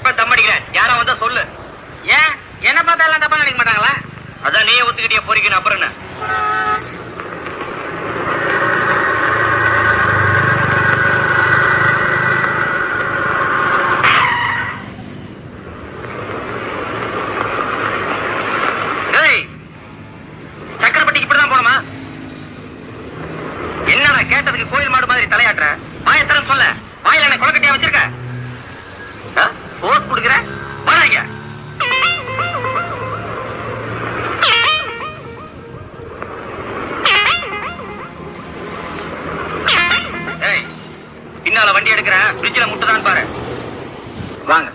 எப்ப தம் அடிக்கிறேன் யாரா வந்தா சொல்லு. ஏன் என்ன பார்த்தா எல்லாம் தப்பா நினைக்க மாட்டாங்களா? அதான் நீயே ஒத்துக்கிட்டிய பொறிக்கணும். அப்புறம் என்ன? சக்கரப்பட்டிக்கு இப்படிதான் போனோமா? என்னடா கேட்டதுக்கு கோயில் மாடு மாதிரி தலையாட்டுற? வாயத்தரம் சொல்ல. வாயில என்ன கொலக்கட்டியா வச்சிருக்க? போஸ் குடுக்குற வாங்க. பின்னால வண்டி எடுக்கிறேன். பிரிட்ஜில முட்டுதான் பாரு. வாங்க.